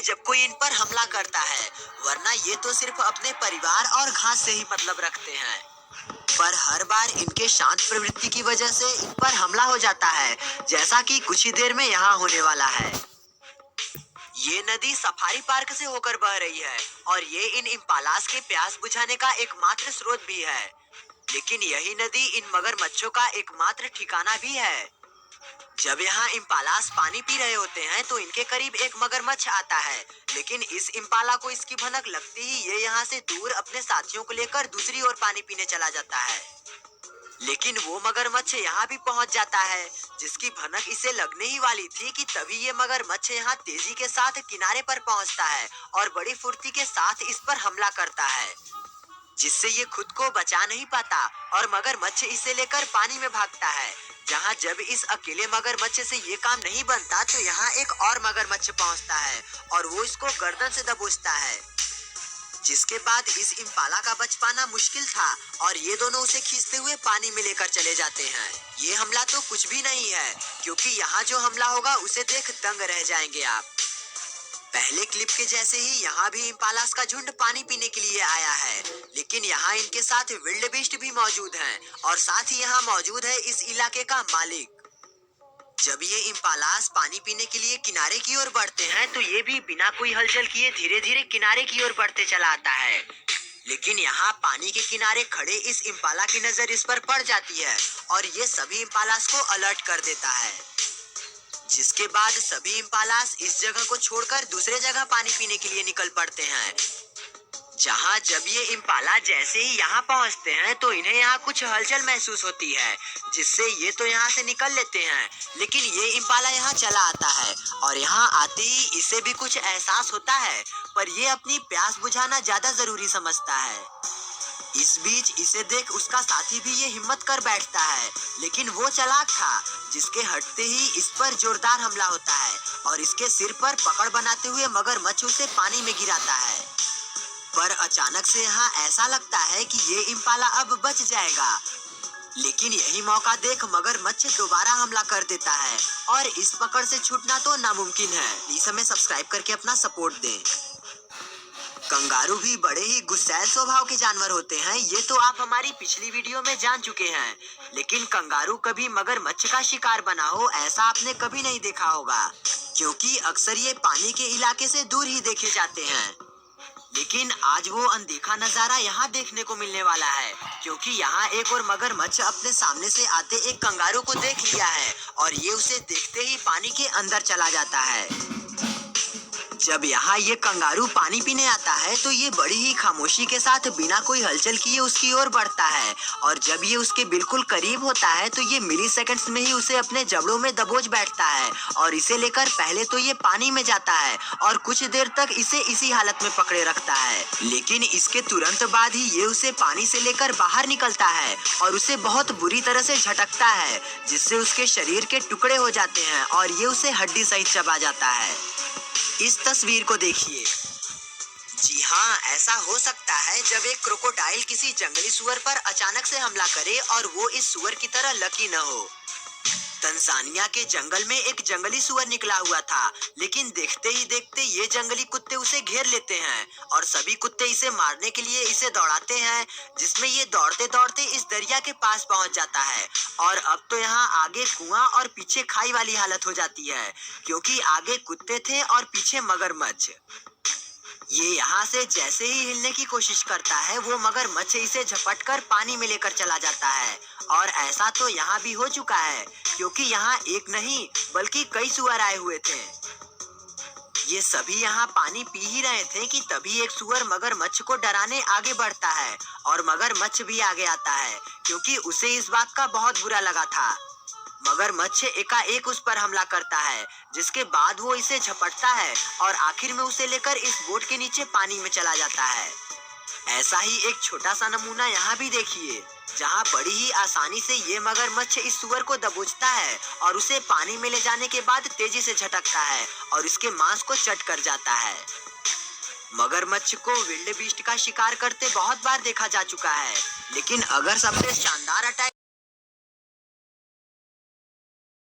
जब कोई इन पर हमला करता है, वरना ये तो सिर्फ अपने परिवार और घास से ही मतलब रखते हैं। पर हर बार इनके शांत प्रवृत्ति की वजह से इन पर हमला हो जाता है, जैसा कि कुछ ही देर में यहाँ होने वाला है। ये नदी सफारी पार्क से होकर बह रही है और ये इन इम्पालास के प्यास बुझाने का एकमात्र स्रोत भी है। लेकिन यही नदी इन मगरमच्छों का एकमात्र ठिकाना भी है। जब यहाँ इम्पालास पानी पी रहे होते हैं तो इनके करीब एक मगरमच्छ आता है, लेकिन इस इम्पाला को इसकी भनक लगती ही ये यहाँ से दूर अपने साथियों को लेकर दूसरी ओर पानी पीने चला जाता है। लेकिन वो मगरमच्छ यहाँ भी पहुँच जाता है, जिसकी भनक इसे लगने ही वाली थी कि तभी ये मगरमच्छ यहाँ तेजी के साथ किनारे पर पहुँचता है और बड़ी फुर्ती के साथ इस पर हमला करता है, जिससे ये खुद को बचा नहीं पाता और मगरमच्छ इसे लेकर पानी में भागता है। जहाँ जब इस अकेले मगरमच्छ से ये काम नहीं बनता तो यहाँ एक और मगरमच्छ पहुँचता है और वो इसको गर्दन से दबोचता है, जिसके बाद इस इम्पाला का बच पाना मुश्किल था और ये दोनों उसे खींचते हुए पानी में लेकर चले जाते हैं। ये हमला तो कुछ भी नहीं है, क्योंकि यहाँ जो हमला होगा उसे देख दंग रह जाएंगे आप। पहले क्लिप के जैसे ही यहाँ भी इम्पालास का झुंड पानी पीने के लिए आया है, लेकिन यहाँ इनके साथ विल्डबीस्ट भी मौजूद हैं और साथ ही यहाँ मौजूद है इस इलाके का मालिक। जब ये इम्पालास पानी पीने के लिए किनारे की ओर बढ़ते हैं तो ये भी बिना कोई हलचल किए धीरे धीरे किनारे की ओर बढ़ते चला आता है। लेकिन यहाँ पानी के किनारे खड़े इस इम्पाला की नजर इस पर पड़ जाती है और ये सभी इम्पालास को अलर्ट कर देता है, जिसके बाद सभी इम्पालास इस जगह को छोड़कर दूसरे जगह पानी पीने के लिए निकल पड़ते हैं। जहाँ जब ये इम्पाला जैसे ही यहाँ पहुँचते हैं तो इन्हें यहाँ कुछ हलचल महसूस होती है, जिससे ये तो यहाँ से निकल लेते हैं। लेकिन ये इम्पाला यहाँ चला आता है और यहाँ आते ही इसे भी कुछ एहसास होता है, पर ये अपनी प्यास बुझाना ज्यादा जरूरी समझता है। इस बीच इसे देख उसका साथी भी ये हिम्मत कर बैठता है, लेकिन वो चालाक था, जिसके हटते ही इस पर जोरदार हमला होता है और इसके सिर पर पकड़ बनाते हुए मगरमच्छ उसे पानी में गिराता है। पर अचानक से यहाँ ऐसा लगता है कि ये इम्पाला अब बच जाएगा, लेकिन यही मौका देख मगरमच्छ दोबारा हमला कर देता है और इस पकड़ से छूटना तो नामुमकिन है। प्लीज हमें सब्सक्राइब करके अपना सपोर्ट दें। कंगारू भी बड़े ही गुस्सैल स्वभाव के जानवर होते हैं, ये तो आप हमारी पिछली वीडियो में जान चुके हैं। लेकिन कंगारू कभी मगरमच्छ का शिकार बना हो ऐसा आपने कभी नहीं देखा होगा, क्योंकि अक्सर ये पानी के इलाके से दूर ही देखे जाते हैं। लेकिन आज वो अनदेखा नजारा यहाँ देखने को मिलने वाला है, क्योंकि यहाँ एक और मगरमच्छ अपने सामने से आते एक कंगारू को देख लिया है और ये उसे देखते ही पानी के अंदर चला जाता है। जब यहाँ ये कंगारू पानी पीने आता है तो ये बड़ी ही खामोशी के साथ बिना कोई हलचल किए उसकी ओर बढ़ता है और जब ये उसके बिल्कुल करीब होता है तो ये मिली सेकंड्स में ही उसे अपने जबड़ों में दबोच बैठता है और इसे लेकर पहले तो ये पानी में जाता है और कुछ देर तक इसे इसी हालत में पकड़े रखता है। लेकिन इसके तुरंत बाद ही ये उसे पानी से लेकर बाहर निकलता है और उसे बहुत बुरी तरह से झटकता है, जिससे उसके शरीर के टुकड़े हो जाते हैं और ये उसे हड्डी सहित चबा जाता है। इस तस्वीर को देखिए। जी हाँ, ऐसा हो सकता है जब एक क्रोकोडाइल किसी जंगली सुअर पर अचानक से हमला करे और वो इस सुअर की तरह लकी न हो। तंजानिया के जंगल में एक जंगली सुअर निकला हुआ था, लेकिन देखते ही देखते ये जंगली कुत्ते उसे घेर लेते हैं और सभी कुत्ते इसे मारने के लिए इसे दौड़ाते हैं, जिसमें ये दौड़ते दौड़ते इस दरिया के पास पहुंच जाता है। और अब तो यहाँ आगे कुआं और पीछे खाई वाली हालत हो जाती है, क्योंकि आगे कुत्ते थे और पीछे मगरमच्छ। ये यहाँ से जैसे ही हिलने की कोशिश करता है वो मगरमच्छ इसे झपटकर पानी में लेकर चला जाता है। और ऐसा तो यहाँ भी हो चुका है, क्योंकि यहाँ एक नहीं बल्कि कई सुअर आए हुए थे। ये सभी यहाँ पानी पी ही रहे थे कि तभी एक सुअर मगरमच्छ को डराने आगे बढ़ता है और मगरमच्छ भी आगे आता है, क्योंकि उसे इस बात का बहुत बुरा लगा था। मगरमच्छ एकाएक उस पर हमला करता है, जिसके बाद वो इसे झपटता है और आखिर में उसे लेकर इस बोट के नीचे पानी में चला जाता है। ऐसा ही एक छोटा सा नमूना यहाँ भी देखिए, जहाँ बड़ी ही आसानी से ये मगरमच्छ इस सुअर को दबोचता है और उसे पानी में ले जाने के बाद तेजी से झटकता है और इसके मांस को चट कर जाता है। मगरमच्छ को विल्डबीस्ट का शिकार करते बहुत बार देखा जा चुका है, लेकिन अगर सबसे शानदार अटैक